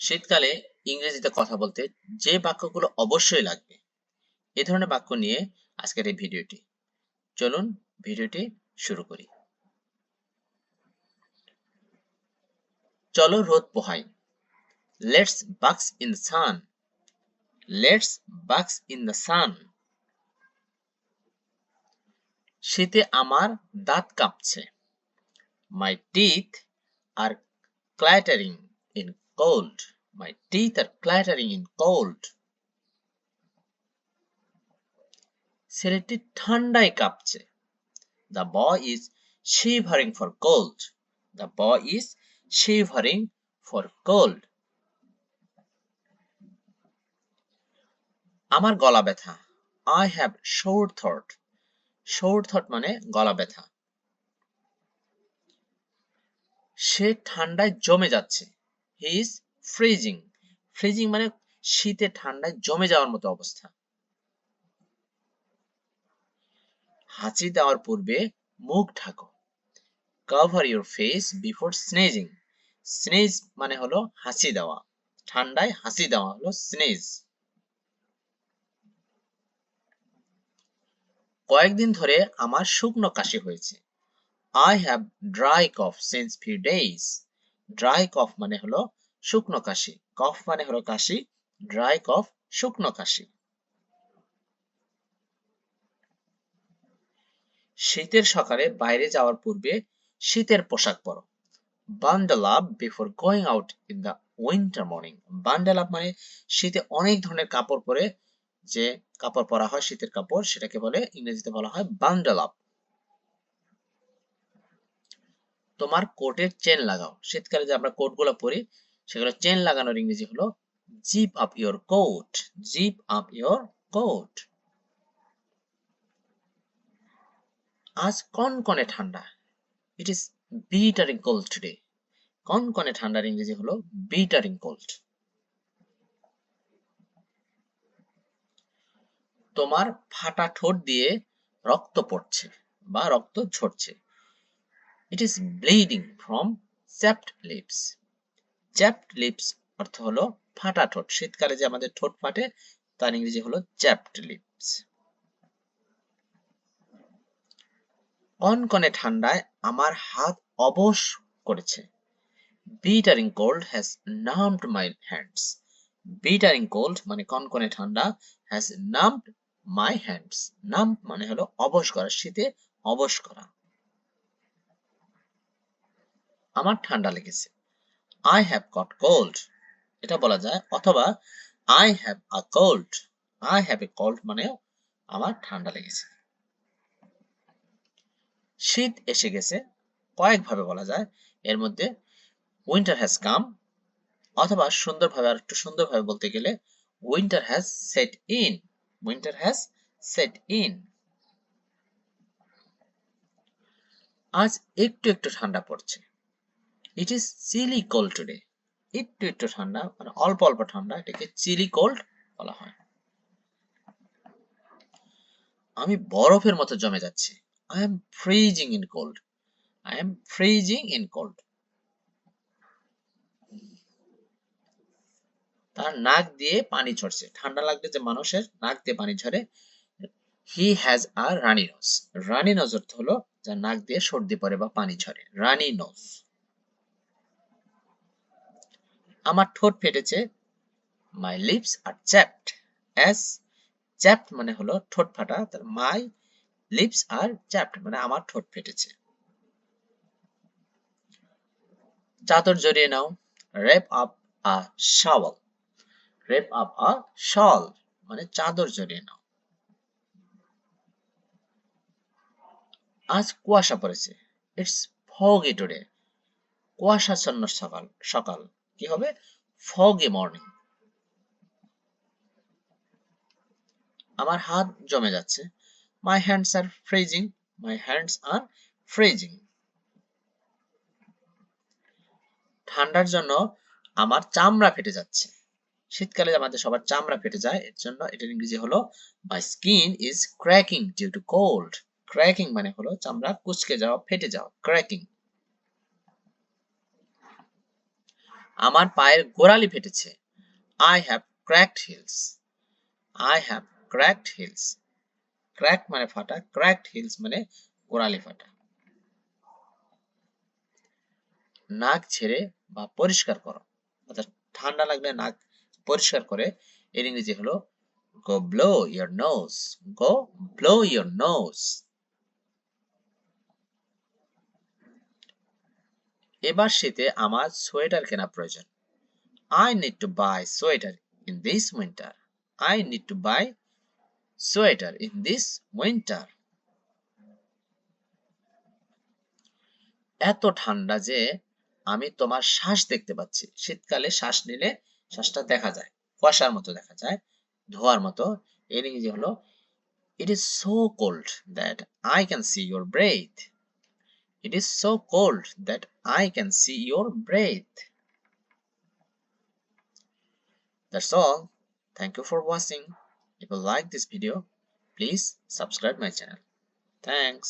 শীতকালে ইংরেজিতে কথা বলতে যে বাক্যগুলো অবশ্যই লাগবে এ ধরনের বাক্য নিয়ে আজকের এই ভিডিওটি। চলুন ভিডিওটি শুরু করি। চলো রোদ পোহাই। লেটস বাক্স ইন দ্য সান। লেটস বাক্স ইন দ্য সান। শীতে আমার দাঁত কাঁপছে। My teeth are clattering in cold. My teeth are clattering in cold. ছেলেটি ঠান্ডায় কাঁপছে। The boy is shivering for cold. The boy is shivering for cold. আমার গলা ব্যথা। I have sore throat. Sore throat মানে গলা ব্যথা। সে ঠান্ডায় জমে যাচ্ছে। He is freezing. Freezing মানে শীতে ঠান্ডায় জমে যাওয়ার মতো অবস্থা। হাঁচি দেওয়ার পূর্বে মুখ ঢাকো। Cover your face before sneezing. Sneeze মানে হলো হাঁচি দেওয়া। ঠান্ডায় হাঁচি দেওয়া হলো sneeze. কয়েকদিন ধরে আমার শুকনো কাশি হয়েছে। I have dry cough since few days. Dry cough মানে হলো শুকনো কাশি। cough মানে হলো কাশি। dry cough শুকনো কাশি। শীতের সকালে বাইরে যাওয়ার পূর্বে শীতের পোশাক পরো। Bundle up before going out in the winter morning. Bundle up মানে শীতে অনেক ধরনের কাপড় পরে যে কাপড় পরা হয় শীতের কাপড় সেটাকে বলে ইংরেজিতে বলা হয় bundle up. তোমার কোটের চেন লাগাও। শীতকালে যে আমরা কোটগুলো পরি সেগুলো চেন লাগানোর ইংরেজি হলো zip up your coat. Zip up your coat. আজ কনকনে ঠান্ডা। It is bittering cold today. কনকনে ঠান্ডার ইংরেজি হলো bittering cold. তোমার ফাটা ঠোঁট দিয়ে রক্ত পড়ছে বা রক্ত ঝরছে। It is bleeding from chapped lips. Chapped lips অর্থ হলো ফাটা ঠোঁট। শীতকালে যে আমাদের ঠোঁট ফাটে তার ইংরেজি হলো chapped lips. কনকনে ঠান্ডায় আমার হাত অবশ করেছে। Bittering cold has numbed my hands. Bittering cold মানে কনকনে ঠান্ডা has numbed my hands. numb মানে হলো অবশ করা, শীতে অবশ করা। আমার ঠান্ডা লেগেছে। I have got cold. এটা বলা যায় অথবা I have a cold. I have a cold মানে আমার ঠান্ডা লেগেছে। শীত এসে গেছে কয়েকভাবে বলা যায়। এর মধ্যে winter has come অথবা সুন্দরভাবে আর একটু সুন্দরভাবে বলতে গেলে winter has set in. Winter has set in. আজ একটু একটু ঠান্ডা পড়ছে। It is chilly cold today. একটু একটু ঠান্ডা মানে অল্প অল্প ঠান্ডা এটাকে chilly cold বলা হয়। আমি বরফের মতো জমে যাচ্ছি। I am freezing in cold. I am freezing in cold. তার নাক দিয়ে পানি ঝরছে। ঠান্ডা লাগলে যে মানুষের নাক দিয়ে পানি ঝরে। He has a runny nose. Runny nose অর্থ হলো যার নাক দিয়ে সর্দি পড়ে বা পানি ঝরে। Runny nose. আমার ঠোঁট ফেটেছে। My lips are chapped. As chapped মানে হলো ঠোঁট ফাটা। তার my lips are chapped মানে আমার ঠোঁট ফেটেছে। চাদর জড়িয়ে নাও। Wrap up a shawl. Wrap up a shawl মানে চাদর জড়িয়ে নাও। আজ কুয়াশা পড়েছে। It's foggy today. কুয়াশাচ্ছন্ন সকাল সকাল কি হবে foggy morning. আমার হাত জমে যাচ্ছে। My hands are freezing. My hands are freezing. ঠান্ডার জন্য আমার চামড়া ফেটে যাচ্ছে। শীতকালে আমাদের সবার চামড়া ফেটে যায় এর জন্য এটার ইংরেজি হলো my skin is cracking due to cold. Cracking মানে হলো চামড়া কুঁচকে যাওয়া ফেটে যাওয়া cracking. আমার পায়ের গোড়ালি ফেটেছে। I have cracked heels. I have cracked heels. Cracked মানে ফাটা, cracked heels মানে গোড়ালি ফাটা। নাক ছেড়ে বা পরিষ্কার করো, অর্থাৎ ঠান্ডা লাগলে নাক পরিষ্কার করে, এর ইংরেজি হলো go blow your nose. Go blow your nose. এবার শীতে আমার সোয়েটার কেনা প্রয়োজন। I need to buy sweater in this winter. I need to buy sweater in this winter. এত ঠান্ডা যে আমি তোমার শ্বাস দেখতে পাচ্ছি। শীতকালে শ্বাস নিলে শ্বাসটা দেখা যায়, কুয়াশার মতো দেখা যায়, ধোঁয়ার মতো। এর ইংরেজি হলো it is so cold that I can see your breath. It is so cold that I can see your breath. That's all. Thank you for watching. If you like this video, please subscribe my channel. Thanks.